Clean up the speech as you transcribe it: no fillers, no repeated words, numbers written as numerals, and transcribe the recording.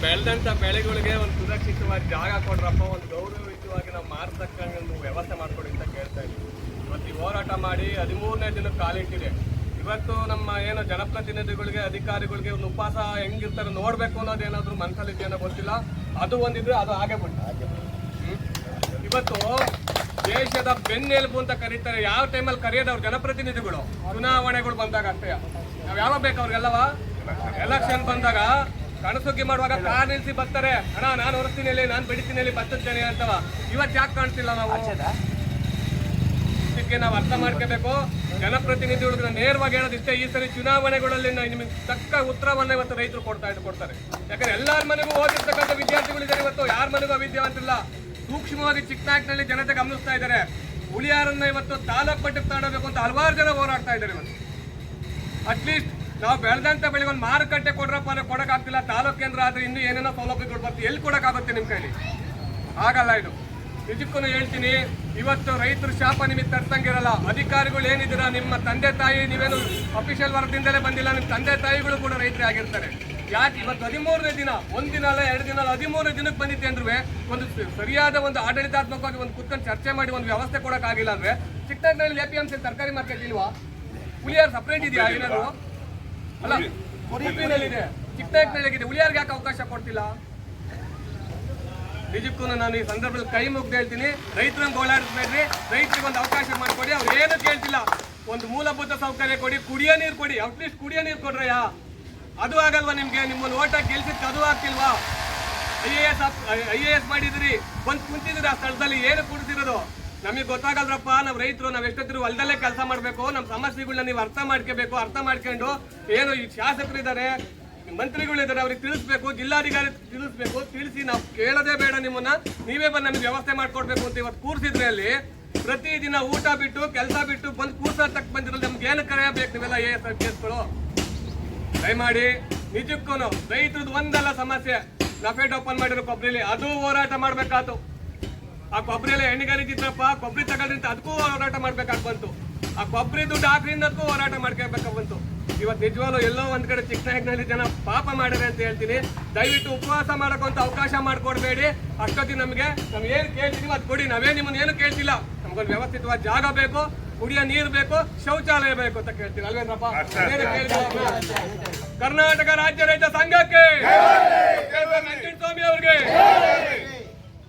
ಬೆಳೆದಂತ ಬೆಳೆಗಳಿಗೆ ಒಂದು ಸುರಕ್ಷಿತವಾದ ಜಾಗ ಕೊಡ್ರಪ್ಪ, ಒಂದು ಗೌರವಯುತವಾಗಿ ನಾವು ಮಾರ್ತಕ್ಕಂಗೆ ವ್ಯವಸ್ಥೆ ಮಾಡ್ಕೊಡಿ ಅಂತ ಕೇಳ್ತಾ ಇದ್ದೀವಿ. ಇವತ್ತು ಈ ಹೋರಾಟ ಮಾಡಿ 13ನೇ ದಿನಕ್ಕೆ ಕಾಲಿಟ್ಟಿದೆ. ಇವತ್ತು ನಮ್ಮ ಏನು ಜನಪ್ರತಿನಿಧಿಗಳಿಗೆ ಅಧಿಕಾರಿಗಳಿಗೆ ಒಂದು ಉಪವಾಸ ಹೆಂಗಿರ್ತಾರೆ ನೋಡ್ಬೇಕು ಅನ್ನೋದು ಏನಾದ್ರು ಮನಸ್ಸಲ್ಲಿ ಏನೋ ಗೊತ್ತಿಲ್ಲ. ಅದು ಒಂದಿದ್ರೆ ಅದು ಹಾಗೆ ಬಿಟ್ಟು ಇವತ್ತು ದೇಶದ ಬೆನ್ನೆಲುಬು ಅಂತ ಕರೀತಾರೆ. ಯಾವ ಟೈಮಲ್ಲಿ ಕರೆಯೋದವ್ರು ಜನಪ್ರತಿನಿಧಿಗಳು ಚುನಾವಣೆಗಳು ಬಂದಾಗ ಅಷ್ಟೇ. ನಾವ್ ಯಾವಾಗ ಬೇಕು ಅವ್ರಿಗೆಲ್ಲವ ಎಲೆಕ್ಷನ್ ಬಂದಾಗ ಕಣಸುಗ್ಗಿ ಮಾಡುವಾಗ ಕಾರ್ ನಿಲ್ಸಿ ಬರ್ತಾರೆ, ಅಣ್ಣ ನಾನು ಹೊರಸ್ತೀನಿ, ನಾನು ಬೆಡಿತೀನಿ, ಬರ್ತೇನೆ ಅಂತವ. ಇವತ್ತು ಯಾಕೆ ಕಾಣ್ತಿಲ್ಲ ನಾವು? ಇದಕ್ಕೆ ನಾವು ಅರ್ಥ ಮಾಡ್ಕೋಬೇಕು. ಜನಪ್ರತಿನಿಧಿಗಳಿಗೆ ನೇರವಾಗಿ ಹೇಳೋದಿಷ್ಟೇ, ಈ ಸರಿ ಚುನಾವಣೆಗಳಲ್ಲಿ ನಿಮಗೆ ತಕ್ಕ ಉತ್ತರವನ್ನ ಇವತ್ತು ರೈತರು ಕೊಡ್ತಾರೆ. ಯಾಕಂದ್ರೆ ಎಲ್ಲಾರ ಮನೆಗೂ ಓದಿರ್ತಕ್ಕಂಥ ವಿದ್ಯಾರ್ಥಿಗಳಿದ್ದಾರೆ. ಇವತ್ತು ಯಾರ ಮನೆಗೂ ಅವಿದ್ಯಾವಂತಿಲ್ಲ. ಸೂಕ್ಷ್ಮವಾಗಿ ಚಿಕ್ಕನಾಯಕನಲ್ಲಿ ಜನತೆ ಗಮನಿಸ್ತಾ ಇದ್ದಾರೆ. ಹುಳಿಯಾರನ್ನ ಇವತ್ತು ತಾಲೂಕು ಮಟ್ಟಕ್ಕೆ ತಗೊಂಡೋಗ್ಬೇಕು ಅಂತ ಹಲವಾರು ಜನ ಹೋರಾಡ್ತಾ ಇದ್ದಾರೆ. ಇವತ್ತು ಅಟ್ಲೀಸ್ಟ್ ನಾವು ಬೆಳೆದಂತ ಬೆಳೆಗೆ ಒಂದು ಮಾರುಕಟ್ಟೆ ಕೊಡ್ರಪ್ಪ ಅಂದ್ರೆ ಕೊಡಕ್ಕಾಗ್ತಿಲ್ಲ. ತಾಲೂಕು ಕೇಂದ್ರ ಆದ್ರೆ ಇನ್ನೂ ಏನೇನೋ ಸೌಲಭ್ಯಗಳು ಬರ್ತೀವಿ, ಎಲ್ಲಿ ಕೊಡಕ್ಕಾಗುತ್ತೆ ನಿಮ್ಮ ಕೈಲಿ? ಆಗಲ್ಲ. ಇದು ನಿಜಕ್ಕೂ ಹೇಳ್ತೀನಿ, ಇವತ್ತು ರೈತರು ಶಾಪ ನಿಮಗೆ ತರ್ತಂಗಿರಲ್ಲ. ಅಧಿಕಾರಿಗಳು ಏನಿದ್ದೀರಾ, ನಿಮ್ಮ ತಂದೆ ತಾಯಿ, ನೀವೇನು ಅಫಿಷಿಯಲ್ ವರ್ಗದಿಂದಲೇ ಬಂದಿಲ್ಲ, ನಿಮ್ಮ ತಂದೆ ತಾಯಿಗಳು ಕೂಡ ರೈತರೇ ಆಗಿರ್ತಾರೆ. ಯಾಕೆ ಇವತ್ತು 13ನೇ ದಿನ, ಒಂದಿನ ಅಲ್ಲ 2 ದಿನ ಅಲ್ಲ 13ನೇ ದಿನಕ್ಕೆ ಬಂದಿತ್ತೆ ಅಂದ್ರೆ ಒಂದು ಸರಿಯಾದ ಒಂದು ಆಡಳಿತಾತ್ಮಕವಾಗಿ ಒಂದು ಕುತ್ಕೊಂಡು ಚರ್ಚೆ ಮಾಡಿ ಒಂದು ವ್ಯವಸ್ಥೆ ಕೊಡೋಕ್ಕಾಗಿಲ್ಲ ಅಂದ್ರೆ, ಚಿಕ್ಕನಾಗ್ನಲ್ಲಿ APMC ತರಕಾರಿ ಮಾರ್ಕೆಟ್ ಇಲ್ವಾ? ಹುಳಿಯಾರ್ ಸಪ್ರೇಟ್ ಇದೆಯಾ ಏನಾದ್ರು? ಅಲ್ಲ, ಹುಬ್ಳಿನಲ್ಲಿದೆ, ಚಿಕ್ಕನಾಗ್ನಲ್ಲಿದೆ, ಹುಳಿಯಾರ್ಗೆ ಯಾಕೆ ಅವಕಾಶ ಕೊಡ್ತಿಲ್ಲ? ನಿಜಕ್ಕೂ ನಾನು ಈ ಸಂದರ್ಭದಲ್ಲಿ ಕೈ ಮುಗ್ದು ಹೇಳ್ತೀನಿ, ರೈತರನ್ನು ಓಡಾಡಿಸ್ಬೇಡ್ರಿ, ರೈತರಿಗೆ ಒಂದು ಅವಕಾಶ ಮಾಡಿಕೊಡಿ. ಅವ್ರು ಏನು ಕೇಳ್ತಿಲ್ಲ, ಒಂದು ಮೂಲಭೂತ ಸೌಕರ್ಯ ಕೊಡಿ, ಕುಡಿಯೋ ನೀರು ಕೊಡಿ. ಅಟ್ಲೀಸ್ಟ್ ಕುಡಿಯೋ ನೀರು ಕೊಡ್ರಯ್ಯ. ಅದು ಆಗಲ್ವಾ ನಿಮ್ಗೆ? ನಿಮ್ಮನ್ನು ಓಟ್ ಹಾಕಿ ಗೆಲ್ಸಿದ್ ಅದು ಆಗ್ತಿಲ್ವಾ? IAS ಮಾಡಿದ್ರಿ, ಬಂದು ಕುಂತಿದ್ರಿ ಆ ಸ್ಥಳದಲ್ಲಿ, ಏನು ಕುಡ್ತಿರೋದು ನಮಗೆ ಗೊತ್ತಾಗಲ್ರಪ್ಪ. ನಾವು ರೈತರು, ನಾವು ಎಷ್ಟೊತ್ತಿರು ಹೊಲದಲ್ಲೇ ಕೆಲಸ ಮಾಡಬೇಕು. ನಮ್ಮ ಸಮಸ್ಯೆಗಳನ್ನ ನೀವು ಅರ್ಥ ಮಾಡ್ಕೋಬೇಕು. ಅರ್ಥ ಮಾಡ್ಕೊಂಡು ಏನು ಈ ಶಾಸಕರು ಇದ್ದಾರೆ, ಮಂತ್ರಿಗಳಿದ್ದಾರೆ, ಅವ್ರಿಗೆ ತಿಳಿಸ್ಬೇಕು, ಜಿಲ್ಲಾಧಿಕಾರಿ ತಿಳಿಸ್ಬೇಕು. ತಿಳಿಸಿ ನಾವು ಕೇಳೋದೇ ಬೇಡ ನಿಮ್ಮನ್ನ, ನೀವೇ ಬಂದು ನಮಗೆ ವ್ಯವಸ್ಥೆ ಮಾಡ್ಕೊಡ್ಬೇಕು ಅಂತ ಇವತ್ತು ಕೂರ್ಸಿದ್ರೆ ಅಲ್ಲಿ ಪ್ರತಿದಿನ ಊಟ ಬಿಟ್ಟು ಕೆಲಸ ಬಿಟ್ಟು ಬಂದು ಕೂರ್ಸಕ್ಕೆ ಬಂದಿರಲ್ಲ. ನಮ್ಗೆ ಏನು ಕರೆಯಬೇಕು ನೀವೆಲ್ಲ AS ಕೇಸ್ಗಳು? ದಯಮಾಡಿ ನಿಜಕ್ಕೂ ರೈತರದ್ದು ಒಂದಲ್ಲ ಸಮಸ್ಯೆ. ನಫೆಡ್ ಓಪನ್ ಮಾಡಿರೋ ಕೊಬ್ಬರಿಲಿ ಅದು ಹೋರಾಟ ಮಾಡ್ಬೇಕಾಯ್ತು. ಆ ಕೊಬ್ಬರಿಯಲ್ಲಿ ಎಣ್ಣೆಗಾರಿದ್ರಪ್ಪ, ಕೊಬ್ಬರಿ ತಗೊಳ್ರಿ ಅದಕ್ಕೂ ಹೋರಾಟ ಮಾಡ್ಬೇಕಾಗಿ ಬಂತು. ಆ ಕೊಬ್ಬರಿ ದುಡ್ಡು ಹಾಕ್ರಿಂದಕ್ಕೂ ಹೋರಾಟ ಮಾಡ್ಕೋಬೇಕಾಗಿ ಬಂತು. ಇವತ್ತು ನಿಜವಾಗ್ಲೂ ಎಲ್ಲೋ ಒಂದ್ ಕಡೆ ಚಿಕ್ಕನಾಯಕನಲ್ಲಿ ಜನ ಪಾಪ ಮಾಡಿದ್ರೆ ಅಂತ ಹೇಳ್ತೀನಿ. ದಯವಿಟ್ಟು ಉಪವಾಸ ಮಾಡೋಕ್ಕಂತ ಅವಕಾಶ ಮಾಡ್ಕೊಡ್ಬೇಡಿ. ಅಷ್ಟೊತ್ತಿಗೆ ನಮ್ಗೆ ನಾವ್ ಏನ್ ಕೇಳ್ತೀವಿ ಅದು ಕೊಡಿ. ನಾವೇ ನಿಮ್ಮನ್ನ ಏನು ಕೇಳ್ತಿಲ್ಲ. ನಮ್ಗೊಂದು ವ್ಯವಸ್ಥಿತವಾದ ಜಾಗ ಬೇಕು, ಕುಡಿಯೋ ನೀರು ಬೇಕು, ಶೌಚಾಲಯ ಬೇಕು ಅಂತ ಕೇಳ್ತೀವಿ, ಅಲ್ವೇನಪ್ಪ? ಕರ್ನಾಟಕ ರಾಜ್ಯ ರೈತ ಸಂಘಕ್ಕೆ ಸ್ವಾಮಿ ಅವ್ರಿಗೆ